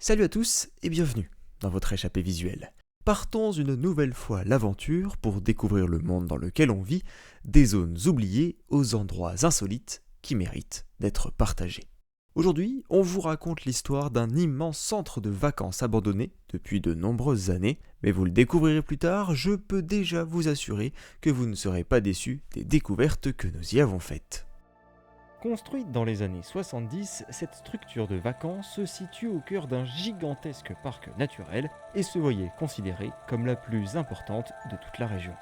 Salut à tous et bienvenue dans votre échappée visuelle. Partons une nouvelle fois à l'aventure pour découvrir le monde dans lequel on vit, des zones oubliées aux endroits insolites qui méritent d'être partagés. Aujourd'hui, on vous raconte l'histoire d'un immense centre de vacances abandonné depuis de nombreuses années, mais vous le découvrirez plus tard, je peux déjà vous assurer que vous ne serez pas déçus des découvertes que nous y avons faites. Construite dans les années 70, cette structure de vacances se situe au cœur d'un gigantesque parc naturel et se voyait considérée comme la plus importante de toute la région.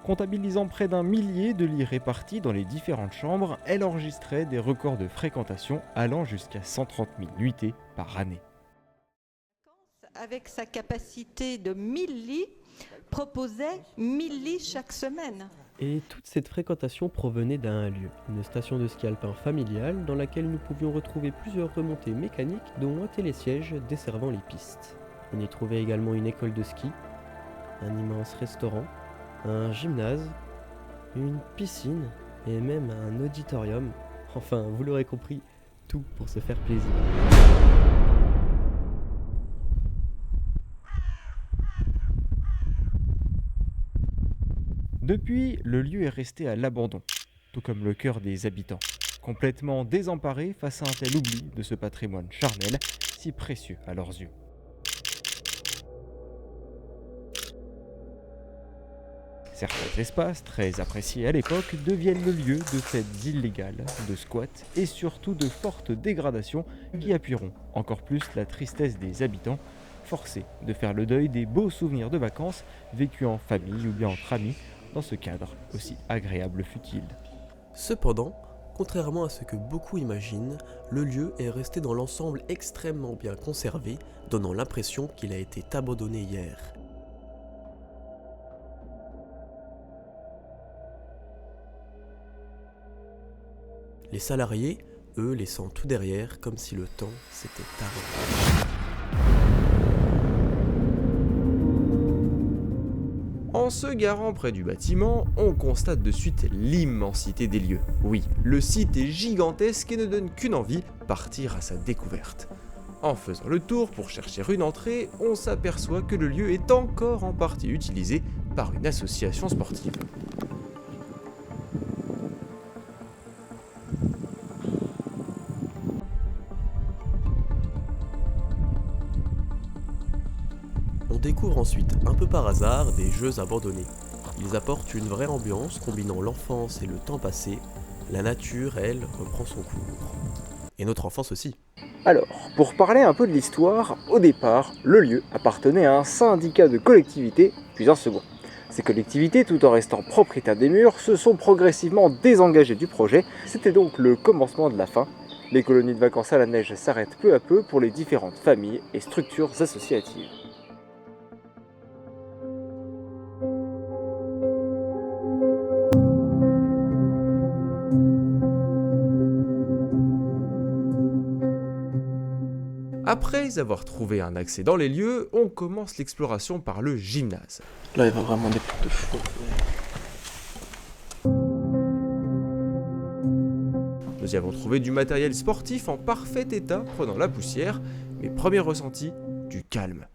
Comptabilisant près d'un millier de lits répartis dans les différentes chambres, elle enregistrait des records de fréquentation allant jusqu'à 130 000 nuitées par année. Avec sa capacité de 1000 lits, proposait 1000 lits chaque semaine. Et toute cette fréquentation provenait d'un lieu, une station de ski alpin familiale dans laquelle nous pouvions retrouver plusieurs remontées mécaniques dont un télésiège desservant les pistes. On y trouvait également une école de ski, un immense restaurant, un gymnase, une piscine et même un auditorium. Enfin, vous l'aurez compris, tout pour se faire plaisir. Depuis, le lieu est resté à l'abandon, tout comme le cœur des habitants, complètement désemparés face à un tel oubli de ce patrimoine charnel, si précieux à leurs yeux. Certains espaces, très appréciés à l'époque, deviennent le lieu de fêtes illégales, de squats et surtout de fortes dégradations qui appuieront encore plus la tristesse des habitants, forcés de faire le deuil des beaux souvenirs de vacances vécus en famille ou bien entre amis, dans ce cadre aussi agréable fut-il. Cependant, contrairement à ce que beaucoup imaginent, le lieu est resté dans l'ensemble extrêmement bien conservé, donnant l'impression qu'il a été abandonné hier. Les salariés, eux, laissant tout derrière comme si le temps s'était arrêté. En se garant près du bâtiment, on constate de suite l'immensité des lieux. Oui, le site est gigantesque et ne donne qu'une envie, partir à sa découverte. En faisant le tour pour chercher une entrée, on s'aperçoit que le lieu est encore en partie utilisé par une association sportive. On découvre ensuite, un peu par hasard, des jeux abandonnés. Ils apportent une vraie ambiance combinant l'enfance et le temps passé. La nature, elle, reprend son cours. Et notre enfance aussi. Alors, pour parler un peu de l'histoire, au départ, le lieu appartenait à un syndicat de collectivités, puis un second. Ces collectivités, tout en restant propriétaires des murs, se sont progressivement désengagées du projet. C'était donc le commencement de la fin. Les colonies de vacances à la neige s'arrêtent peu à peu pour les différentes familles et structures associatives. Après avoir trouvé un accès dans les lieux, on commence l'exploration par le gymnase. Là, il y a vraiment des trucs de fou. Nous y avons trouvé du matériel sportif en parfait état, prenant la poussière, mais premier ressenti, du calme.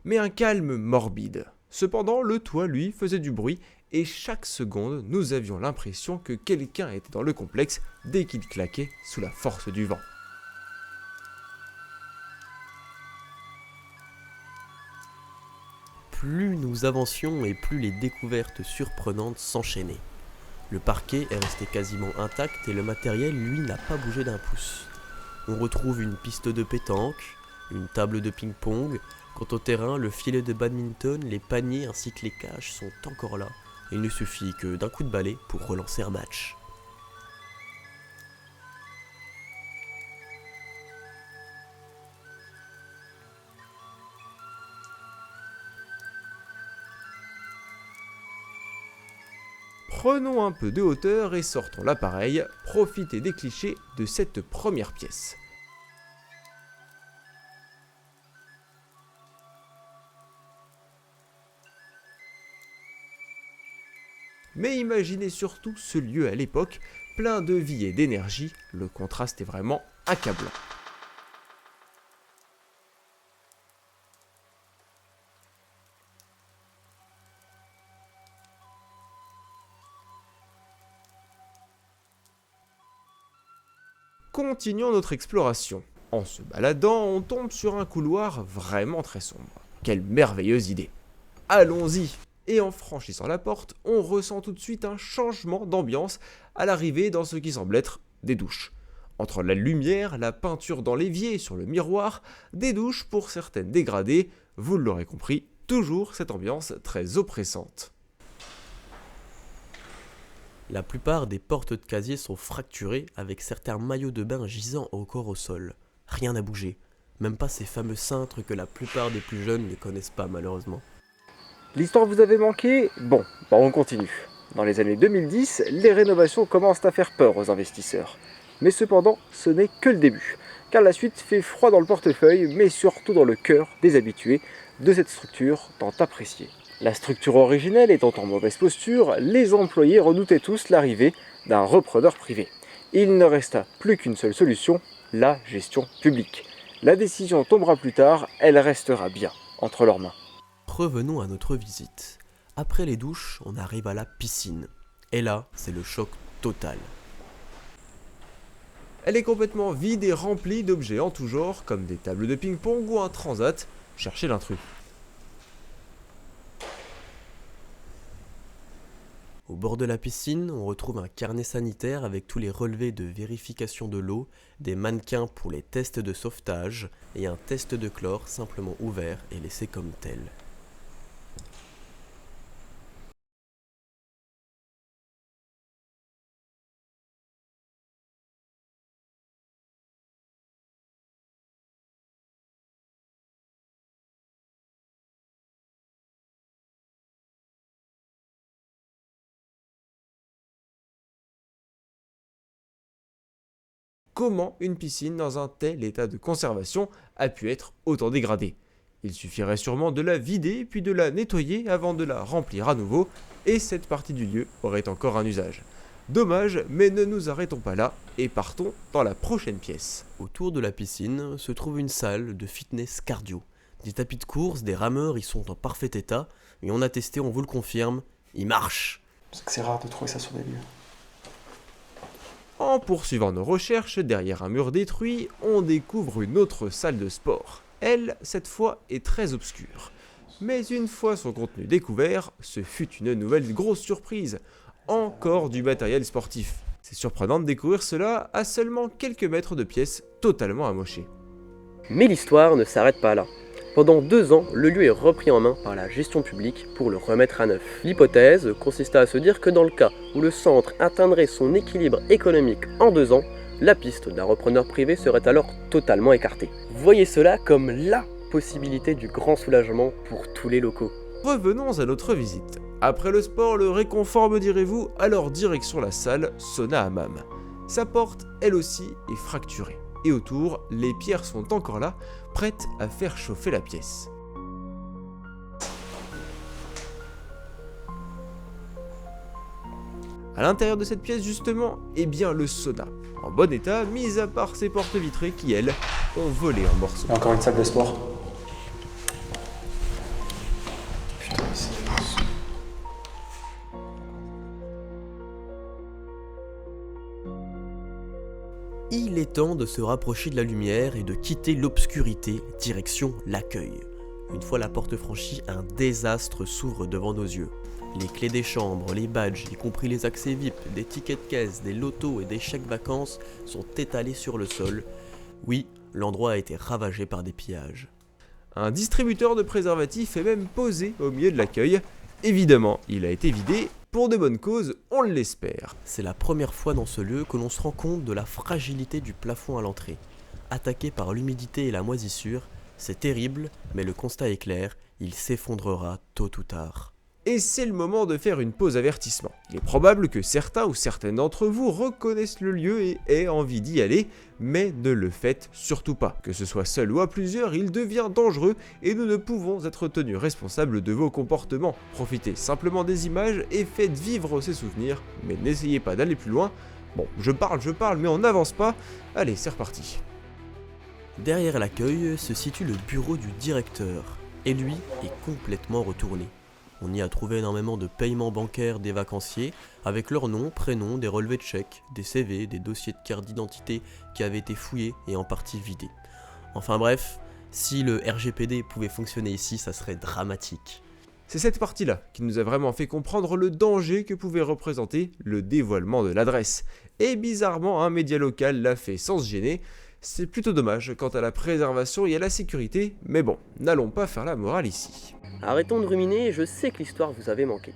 Mais un calme morbide. Cependant, le toit, lui, faisait du bruit, et chaque seconde, nous avions l'impression que quelqu'un était dans le complexe dès qu'il claquait sous la force du vent. Plus nous avancions et plus les découvertes surprenantes s'enchaînaient. Le parquet est resté quasiment intact et le matériel, lui, n'a pas bougé d'un pouce. On retrouve une piste de pétanque, une table de ping-pong. Quant au terrain, le filet de badminton, les paniers ainsi que les cages sont encore là. Il ne suffit que d'un coup de balai pour relancer un match. Prenons un peu de hauteur et sortons l'appareil, profitez des clichés de cette première pièce. Mais imaginez surtout ce lieu à l'époque, plein de vie et d'énergie, le contraste est vraiment accablant. Continuons notre exploration. En se baladant, on tombe sur un couloir vraiment très sombre. Quelle merveilleuse idée! Allons-y! Et en franchissant la porte, on ressent tout de suite un changement d'ambiance à l'arrivée dans ce qui semble être des douches. Entre la lumière, la peinture dans l'évier et sur le miroir, des douches pour certaines dégradées, vous l'aurez compris, toujours cette ambiance très oppressante. La plupart des portes de casier sont fracturées avec certains maillots de bain gisant encore au sol. Rien n'a bougé, même pas ces fameux cintres que la plupart des plus jeunes ne connaissent pas malheureusement. L'histoire vous avait manqué? Bon, on continue. Dans les années 2010, les rénovations commencent à faire peur aux investisseurs. Mais cependant, ce n'est que le début, car la suite fait froid dans le portefeuille, mais surtout dans le cœur des habitués de cette structure tant appréciée. La structure originelle étant en mauvaise posture, les employés redoutaient tous l'arrivée d'un repreneur privé. Il ne resta plus qu'une seule solution, la gestion publique. La décision tombera plus tard, elle restera bien entre leurs mains. Revenons à notre visite. Après les douches, on arrive à la piscine. Et là, c'est le choc total. Elle est complètement vide et remplie d'objets en tout genre, comme des tables de ping-pong ou un transat. Cherchez l'intrus. Au bord de la piscine, on retrouve un carnet sanitaire avec tous les relevés de vérification de l'eau, des mannequins pour les tests de sauvetage et un test de chlore simplement ouvert et laissé comme tel. Comment une piscine dans un tel état de conservation a pu être autant dégradée? Il suffirait sûrement de la vider puis de la nettoyer avant de la remplir à nouveau, et cette partie du lieu aurait encore un usage. Dommage, mais ne nous arrêtons pas là et partons dans la prochaine pièce. Autour de la piscine se trouve une salle de fitness cardio. Des tapis de course, des rameurs y sont en parfait état, et on a testé, on vous le confirme, ils marchent. Parce que c'est rare de trouver ça sur des lieux. En poursuivant nos recherches, derrière un mur détruit, on découvre une autre salle de sport. Elle, cette fois, est très obscure. Mais une fois son contenu découvert, ce fut une nouvelle grosse surprise. Encore du matériel sportif. C'est surprenant de découvrir cela à seulement quelques mètres de pièces totalement amochées. Mais l'histoire ne s'arrête pas là. Pendant 2 ans, le lieu est repris en main par la gestion publique pour le remettre à neuf. L'hypothèse consista à se dire que dans le cas où le centre atteindrait son équilibre économique en 2 ans, la piste d'un repreneur privé serait alors totalement écartée. Voyez cela comme LA possibilité du grand soulagement pour tous les locaux. Revenons à notre visite. Après le sport, le réconfort me direz-vous, alors direction la salle sauna hammam. Sa porte, elle aussi, est fracturée. Et autour, les pierres sont encore là, prêtes à faire chauffer la pièce. À l'intérieur de cette pièce justement, eh bien le sauna, en bon état, mis à part ses portes vitrées qui, elles, ont volé en morceaux. Encore une salle de sport. Putain, mais c'est immense. Il est temps de se rapprocher de la lumière et de quitter l'obscurité direction l'accueil. Une fois la porte franchie, un désastre s'ouvre devant nos yeux. Les clés des chambres, les badges, y compris les accès VIP, des tickets de caisse, des lotos et des chèques vacances sont étalés sur le sol. Oui, l'endroit a été ravagé par des pillages. Un distributeur de préservatifs est même posé au milieu de l'accueil. Évidemment, il a été vidé pour de bonnes causes, on l'espère. C'est la première fois dans ce lieu que l'on se rend compte de la fragilité du plafond à l'entrée. Attaqué par l'humidité et la moisissure, c'est terrible, mais le constat est clair, il s'effondrera tôt ou tard. Et c'est le moment de faire une pause avertissement. Il est probable que certains ou certaines d'entre vous reconnaissent le lieu et aient envie d'y aller, mais ne le faites surtout pas. Que ce soit seul ou à plusieurs, il devient dangereux et nous ne pouvons être tenus responsables de vos comportements. Profitez simplement des images et faites vivre ces souvenirs, mais n'essayez pas d'aller plus loin. Bon, je parle, mais on n'avance pas. Allez, c'est reparti. Derrière l'accueil se situe le bureau du directeur, et lui est complètement retourné. On y a trouvé énormément de paiements bancaires des vacanciers, avec leurs noms, prénoms, des relevés de chèques, des CV, des dossiers de carte d'identité qui avaient été fouillés et en partie vidés. Enfin bref, si le RGPD pouvait fonctionner ici, ça serait dramatique. C'est cette partie-là qui nous a vraiment fait comprendre le danger que pouvait représenter le dévoilement de l'adresse. Et bizarrement, un média local l'a fait sans se gêner. C'est plutôt dommage quant à la préservation et à la sécurité, mais bon, n'allons pas faire la morale ici. Arrêtons de ruminer, je sais que l'histoire vous avait manqué.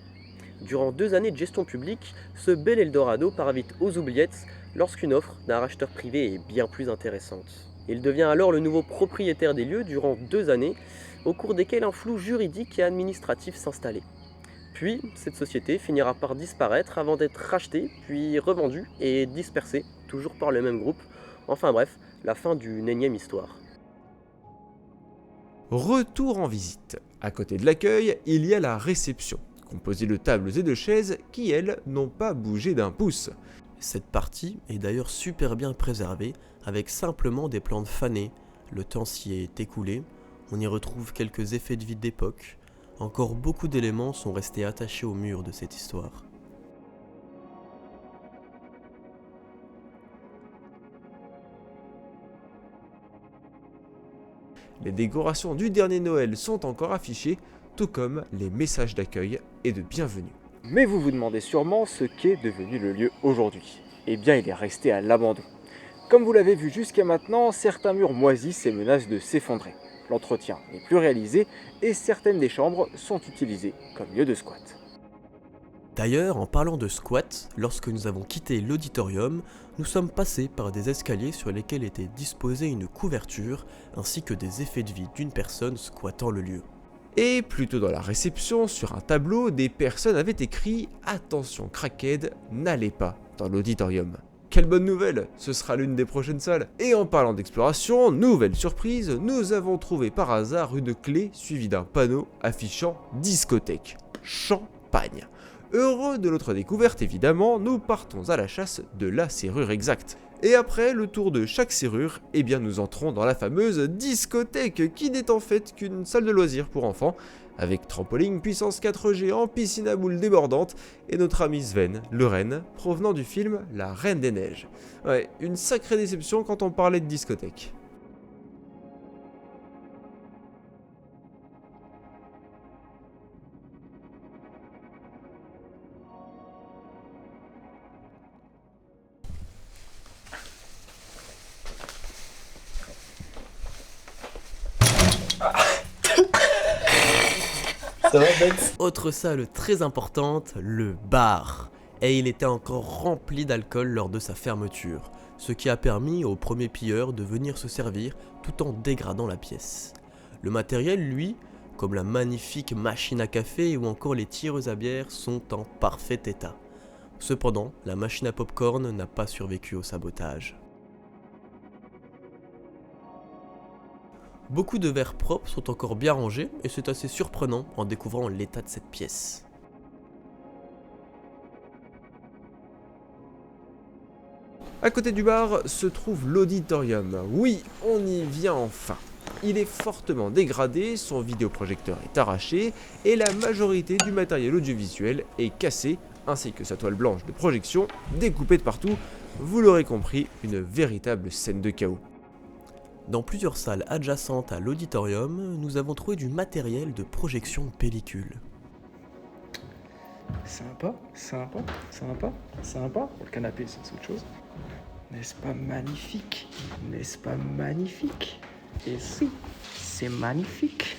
Durant 2 années de gestion publique, ce bel Eldorado part vite aux oubliettes lorsqu'une offre d'un racheteur privé est bien plus intéressante. Il devient alors le nouveau propriétaire des lieux durant 2 années, au cours desquelles un flou juridique et administratif s'installait. Puis, cette société finira par disparaître avant d'être rachetée, puis revendue et dispersée, toujours par le même groupe. Enfin bref, la fin d'une énième histoire. Retour en visite. À côté de l'accueil, il y a la réception, composée de tables et de chaises qui, elles, n'ont pas bougé d'un pouce. Cette partie est d'ailleurs super bien préservée, avec simplement des plantes fanées. Le temps s'y est écoulé, on y retrouve quelques effets de vie d'époque. Encore beaucoup d'éléments sont restés attachés au mur de cette histoire. Les décorations du dernier Noël sont encore affichées, tout comme les messages d'accueil et de bienvenue. Mais vous vous demandez sûrement ce qu'est devenu le lieu aujourd'hui. Eh bien, il est resté à l'abandon. Comme vous l'avez vu jusqu'à maintenant, certains murs moisissent et menacent de s'effondrer. L'entretien n'est plus réalisé et certaines des chambres sont utilisées comme lieu de squat. D'ailleurs, en parlant de squat, lorsque nous avons quitté l'auditorium, nous sommes passés par des escaliers sur lesquels était disposée une couverture, ainsi que des effets de vie d'une personne squattant le lieu. Et plutôt dans la réception, sur un tableau, des personnes avaient écrit « Attention crackhead, n'allez pas dans l'auditorium ». Quelle bonne nouvelle, ce sera l'une des prochaines salles. Et en parlant d'exploration, nouvelle surprise, nous avons trouvé par hasard une clé suivie d'un panneau affichant discothèque, champagne. Heureux de notre découverte évidemment, nous partons à la chasse de la serrure exacte. Et après le tour de chaque serrure, eh bien nous entrons dans la fameuse discothèque qui n'est en fait qu'une salle de loisirs pour enfants, avec trampoline puissance 4 géant, piscine à boules débordante et notre ami Sven, le renne, provenant du film La Reine des Neiges. Ouais, une sacrée déception quand on parlait de discothèque. Autre salle très importante, le bar. Et il était encore rempli d'alcool lors de sa fermeture, ce qui a permis aux premiers pilleurs de venir se servir tout en dégradant la pièce. Le matériel, lui, comme la magnifique machine à café ou encore les tireuses à bière, sont en parfait état. Cependant, la machine à popcorn n'a pas survécu au sabotage. Beaucoup de verres propres sont encore bien rangés et c'est assez surprenant en découvrant l'état de cette pièce. À côté du bar se trouve l'auditorium. Oui, on y vient enfin. Il est fortement dégradé, son vidéoprojecteur est arraché et la majorité du matériel audiovisuel est cassé, ainsi que sa toile blanche de projection découpée de partout. Vous l'aurez compris, une véritable scène de chaos. Dans plusieurs salles adjacentes à l'auditorium, nous avons trouvé du matériel de projection de pellicule. Sympa. Le canapé, ça, c'est autre chose. N'est-ce pas magnifique? Et si, c'est magnifique.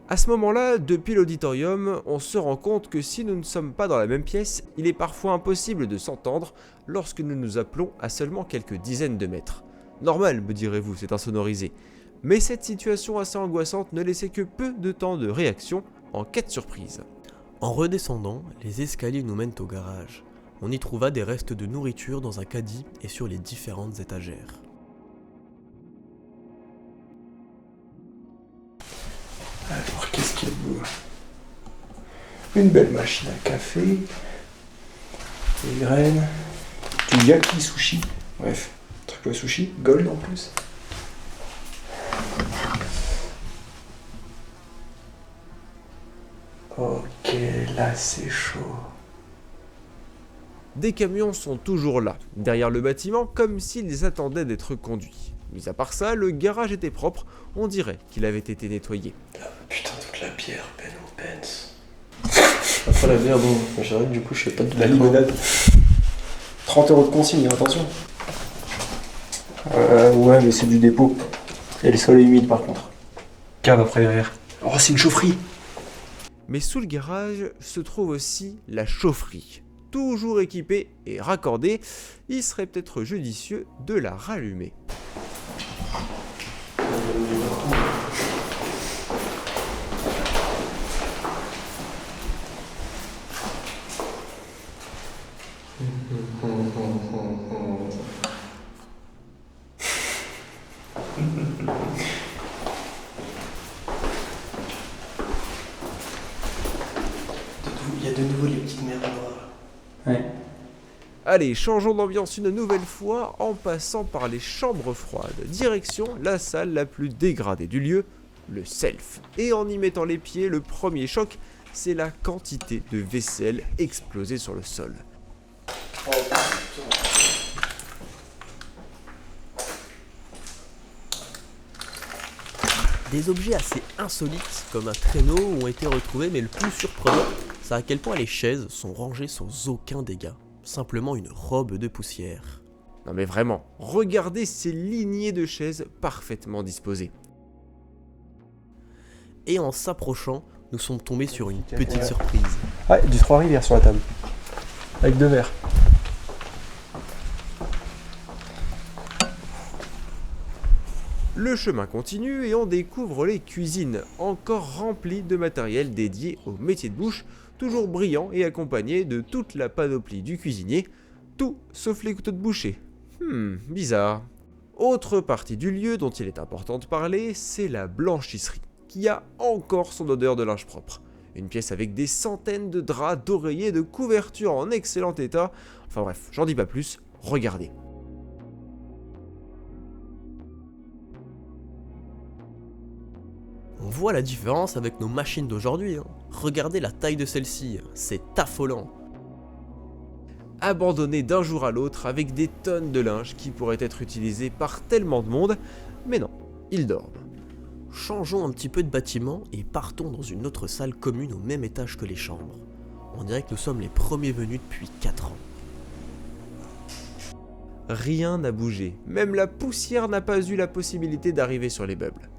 À ce moment-là, depuis l'auditorium, on se rend compte que si nous ne sommes pas dans la même pièce, il est parfois impossible de s'entendre lorsque nous nous appelons à seulement quelques dizaines de mètres. Normal, me direz-vous, c'est insonorisé. Mais cette situation assez angoissante ne laissait que peu de temps de réaction en cas de surprise. En redescendant, les escaliers nous mènent au garage. On y trouva des restes de nourriture dans un caddie et sur les différentes étagères. Alors, qu'est-ce qu'il y a de beau? Une belle machine à café, des graines, du yaki sushi, bref, truc au sushi, gold en plus. Ok, là c'est chaud. Des camions sont toujours là, derrière le bâtiment, comme s'ils attendaient d'être conduits. Mis à part ça, le garage était propre, on dirait qu'il avait été nettoyé. Putain, toute la bière, Ben ou Benz. Après la bière, bon, j'arrête, du coup, je sais pas de La limonade. 30 € de consigne, attention. Ouais, mais c'est du dépôt. Et le sol est humide par contre. Cave après derrière. Oh, c'est une chaufferie. Mais sous le garage se trouve aussi la chaufferie. Toujours équipée et raccordée, il serait peut-être judicieux de la rallumer. Il y a de nouveau les petites mers noires. Ouais. Allez, changeons d'ambiance une nouvelle fois en passant par les chambres froides. Direction la salle la plus dégradée du lieu, le self. Et en y mettant les pieds, le premier choc, c'est la quantité de vaisselle explosée sur le sol. Des objets assez insolites, comme un traîneau, ont été retrouvés, mais le plus surprenant, c'est à quel point les chaises sont rangées sans aucun dégât. Simplement une robe de poussière. Non mais vraiment, regardez ces lignées de chaises parfaitement disposées. Et en s'approchant, nous sommes tombés sur une petite surprise. Ouais, du 3 rivières sur la table. Avec 2 verres. Le chemin continue et on découvre les cuisines, encore remplies de matériel dédié au métier de bouche, toujours brillant et accompagné de toute la panoplie du cuisinier, tout sauf les couteaux de boucher. Bizarre. Autre partie du lieu dont il est important de parler, c'est la blanchisserie, qui a encore son odeur de linge propre. Une pièce avec des centaines de draps, d'oreillers, de couvertures en excellent état. Enfin bref, j'en dis pas plus, regardez. On voit la différence avec nos machines d'aujourd'hui. Regardez la taille de celle-ci, c'est affolant. Abandonné d'un jour à l'autre avec des tonnes de linge qui pourraient être utilisés par tellement de monde, mais non, ils dorment. Changeons un petit peu de bâtiment et partons dans une autre salle commune au même étage que les chambres. On dirait que nous sommes les premiers venus depuis 4 ans. Rien n'a bougé, même la poussière n'a pas eu la possibilité d'arriver sur les meubles.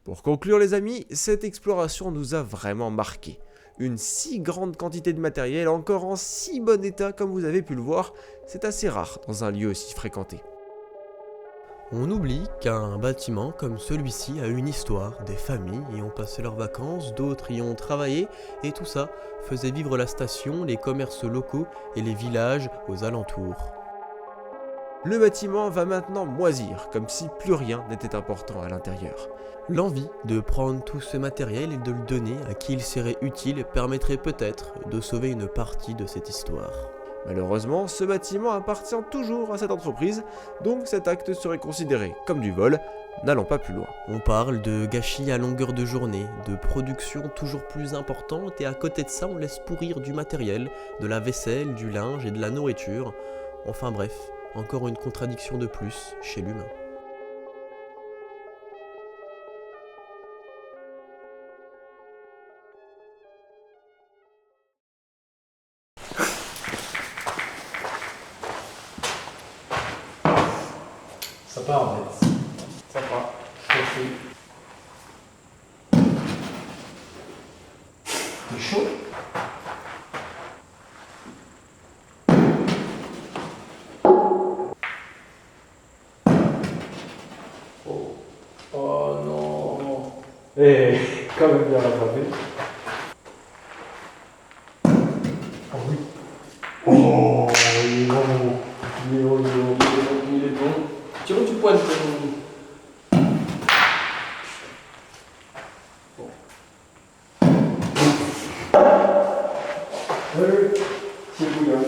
Pour conclure les amis, cette exploration nous a vraiment marqué. Une si grande quantité de matériel encore en si bon état comme vous avez pu le voir, c'est assez rare dans un lieu aussi fréquenté. On oublie qu'un bâtiment comme celui-ci a une histoire, des familles y ont passé leurs vacances, d'autres y ont travaillé, et tout ça faisait vivre la station, les commerces locaux et les villages aux alentours. Le bâtiment va maintenant moisir, comme si plus rien n'était important à l'intérieur. L'envie de prendre tout ce matériel et de le donner à qui il serait utile permettrait peut-être de sauver une partie de cette histoire. Malheureusement, ce bâtiment appartient toujours à cette entreprise, donc cet acte serait considéré comme du vol, n'allons pas plus loin. On parle de gâchis à longueur de journée, de production toujours plus importante, et à côté de ça on laisse pourrir du matériel, de la vaisselle, du linge et de la nourriture. Enfin bref, encore une contradiction de plus chez l'humain. Ça part en fait. Ça part. Ok. C'est chaud. Oh. Oh non. Eh, quand même bien rattrapé. Oh oui. Oh, il est bon. Il est bon, il est bon, il est bon, il est bon. Tu vois, tu pointes ton... Bon. C'est bouillant.